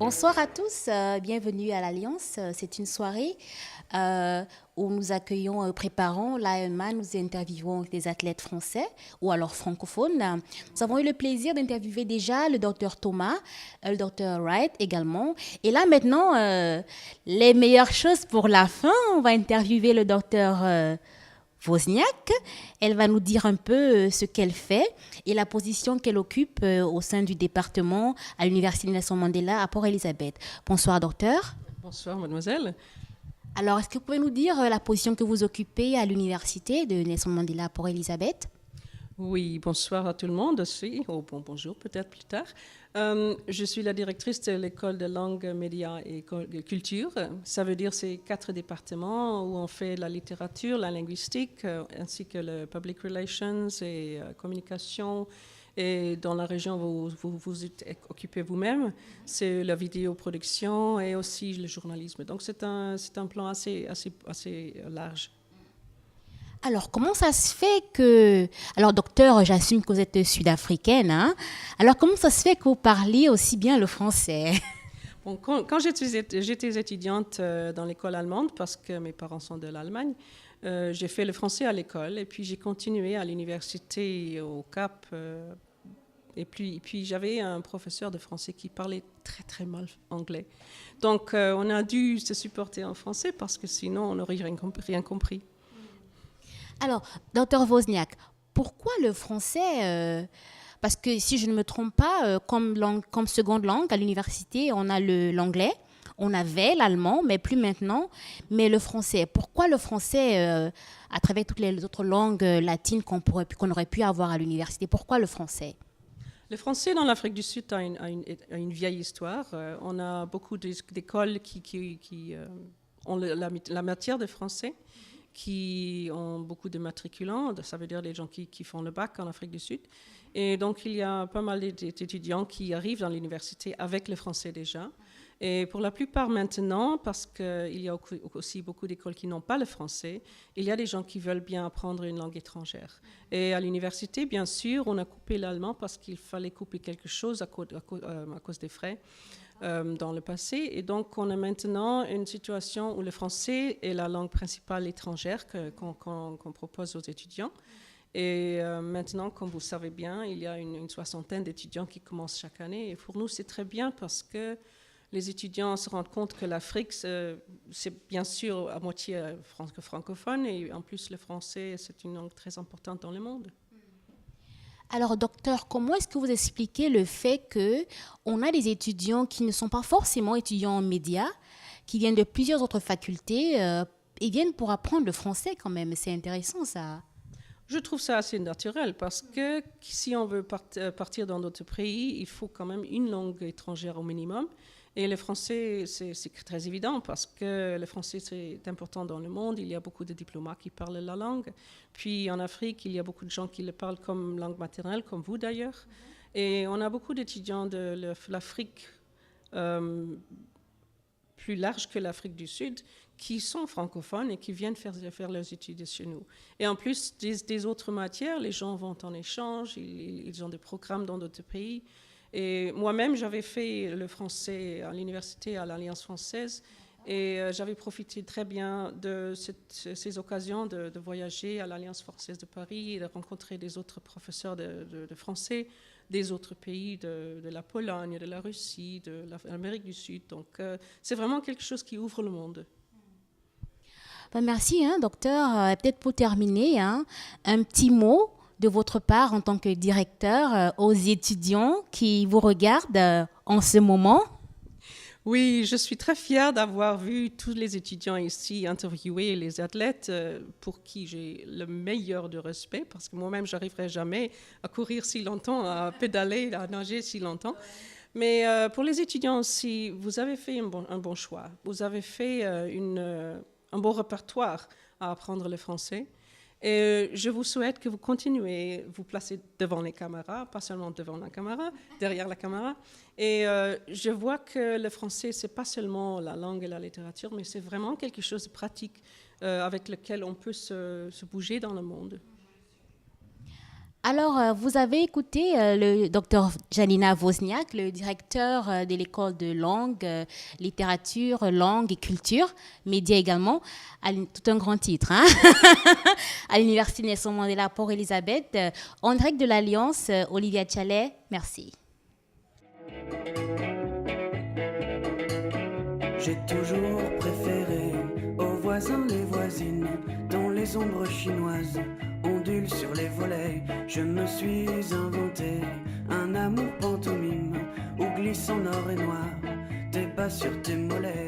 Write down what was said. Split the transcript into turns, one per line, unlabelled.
Bonsoir à tous, bienvenue à l'Alliance. C'est une soirée euh, où nous accueillons, préparons l'Ironman, nous interviewons des athlètes français ou alors francophones. Nous avons eu le plaisir d'interviewer déjà le docteur Thomas, le docteur Wright également. Et là maintenant, les meilleures choses pour la fin, on va interviewer le docteur Wozniak. Elle va nous dire un peu ce qu'elle fait et la position qu'elle occupe au sein du département à l'Université Nelson Mandela à Port-Elizabeth. Bonsoir, docteur.
Bonsoir, mademoiselle.
Alors, est-ce que vous pouvez nous dire la position que vous occupez à l'Université de Nelson Mandela à Port-Elizabeth?
Oui, bonsoir à tout le monde aussi. Oh, bonjour, peut-être plus tard. Je suis la directrice de l'école de langue, médias et culture. Ça veut dire c'est 4 départements où on fait la littérature, la linguistique, ainsi que le public relations et communication. Et dans la région où vous êtes occupé vous-même, c'est la vidéoproduction et aussi le journalisme. Donc c'est un plan assez large.
Alors, comment ça se fait que... Alors, docteur, j'assume que vous êtes sud-africaine, hein? Alors, comment ça se fait que vous parliez aussi bien le français?
Bon, quand j'étais étudiante dans l'école allemande, parce que mes parents sont de l'Allemagne, j'ai fait le français à l'école et puis j'ai continué à l'université au Cap. Et puis j'avais un professeur de français qui parlait très très mal anglais. Donc on a dû se supporter en français parce que sinon on n'aurait rien compris.
Alors, docteur Wozniak, pourquoi le français parce que si je ne me trompe pas, comme seconde langue à l'université, on a l'anglais, on avait l'allemand, mais plus maintenant. Mais le français, pourquoi le français à travers toutes les autres langues latines qu'on aurait pu avoir à l'université? Pourquoi le français?
Le français dans l'Afrique du Sud a une vieille histoire. On a beaucoup d'écoles qui ont la matière de français, qui ont beaucoup de matriculants, ça veut dire les gens qui font le bac en Afrique du Sud. Et donc, il y a pas mal d'étudiants qui arrivent dans l'université avec le français déjà. Et pour la plupart maintenant, parce qu'il y a aussi beaucoup d'écoles qui n'ont pas le français, il y a des gens qui veulent bien apprendre une langue étrangère. Et à l'université, bien sûr, on a coupé l'allemand parce qu'il fallait couper quelque chose à cause des frais dans le passé. Et donc, on a maintenant une situation où le français est la langue principale étrangère qu'on propose aux étudiants. Et maintenant, comme vous savez bien, il y a une soixantaine d'étudiants qui commencent chaque année. Et pour nous, c'est très bien parce que les étudiants se rendent compte que l'Afrique, c'est bien sûr à moitié francophone. Et en plus, le français, c'est une langue très importante dans le monde.
Alors, docteur, comment est-ce que vous expliquez le fait qu'on a des étudiants qui ne sont pas forcément étudiants en médias, qui viennent de plusieurs autres facultés et viennent pour apprendre le français quand même? C'est intéressant ça.
Je trouve ça assez naturel parce que si on veut partir dans d'autres pays, il faut quand même une langue étrangère au minimum. Et le français, c'est très évident parce que le français, c'est important dans le monde. Il y a beaucoup de diplomates qui parlent la langue. Puis en Afrique, il y a beaucoup de gens qui le parlent comme langue maternelle, comme vous d'ailleurs. Et on a beaucoup d'étudiants de l'Afrique plus large que l'Afrique du Sud qui sont francophones et qui viennent faire leurs études chez nous. Et en plus des autres matières, les gens vont en échange, ils ont des programmes dans d'autres pays. Et moi-même, j'avais fait le français à l'université, à l'Alliance française, et j'avais profité très bien de ces occasions de voyager à l'Alliance française de Paris et de rencontrer des autres professeurs de français des autres pays, de la Pologne, de la Russie, de l'Amérique du Sud. Donc, c'est vraiment quelque chose qui ouvre le monde.
Ben, merci, hein, docteur. Peut-être pour terminer, hein, un petit mot de votre part en tant que directeur aux étudiants qui vous regardent en ce moment.
Oui, je suis très fière d'avoir vu tous les étudiants ici interviewer les athlètes pour qui j'ai le meilleur de respect parce que moi-même, je n'arriverai jamais à courir si longtemps, à pédaler, à nager si longtemps. Mais pour les étudiants aussi, vous avez fait un bon choix. Vous avez fait un bon répertoire à apprendre le français. Et je vous souhaite que vous continuez, vous placez devant les caméras, pas seulement devant la caméra, derrière la caméra. Et je vois que le français, c'est pas seulement la langue et la littérature, mais c'est vraiment quelque chose de pratique avec lequel on peut se bouger dans le monde.
Alors, vous avez écouté le docteur Janina Wozniak, le directeur de l'école de langue, littérature, langue et culture, médias également, tout un grand titre, hein, à l'Université Nelson Mandela Port Elizabeth. En direct de l'Alliance, Olivia Tchalet, merci.
J'ai toujours préféré aux voisins les voisines, dont les ombres chinoises ondulent sur les volets. Je me suis inventé un amour pantomime où glissant noir et noir tes pas sur tes mollets.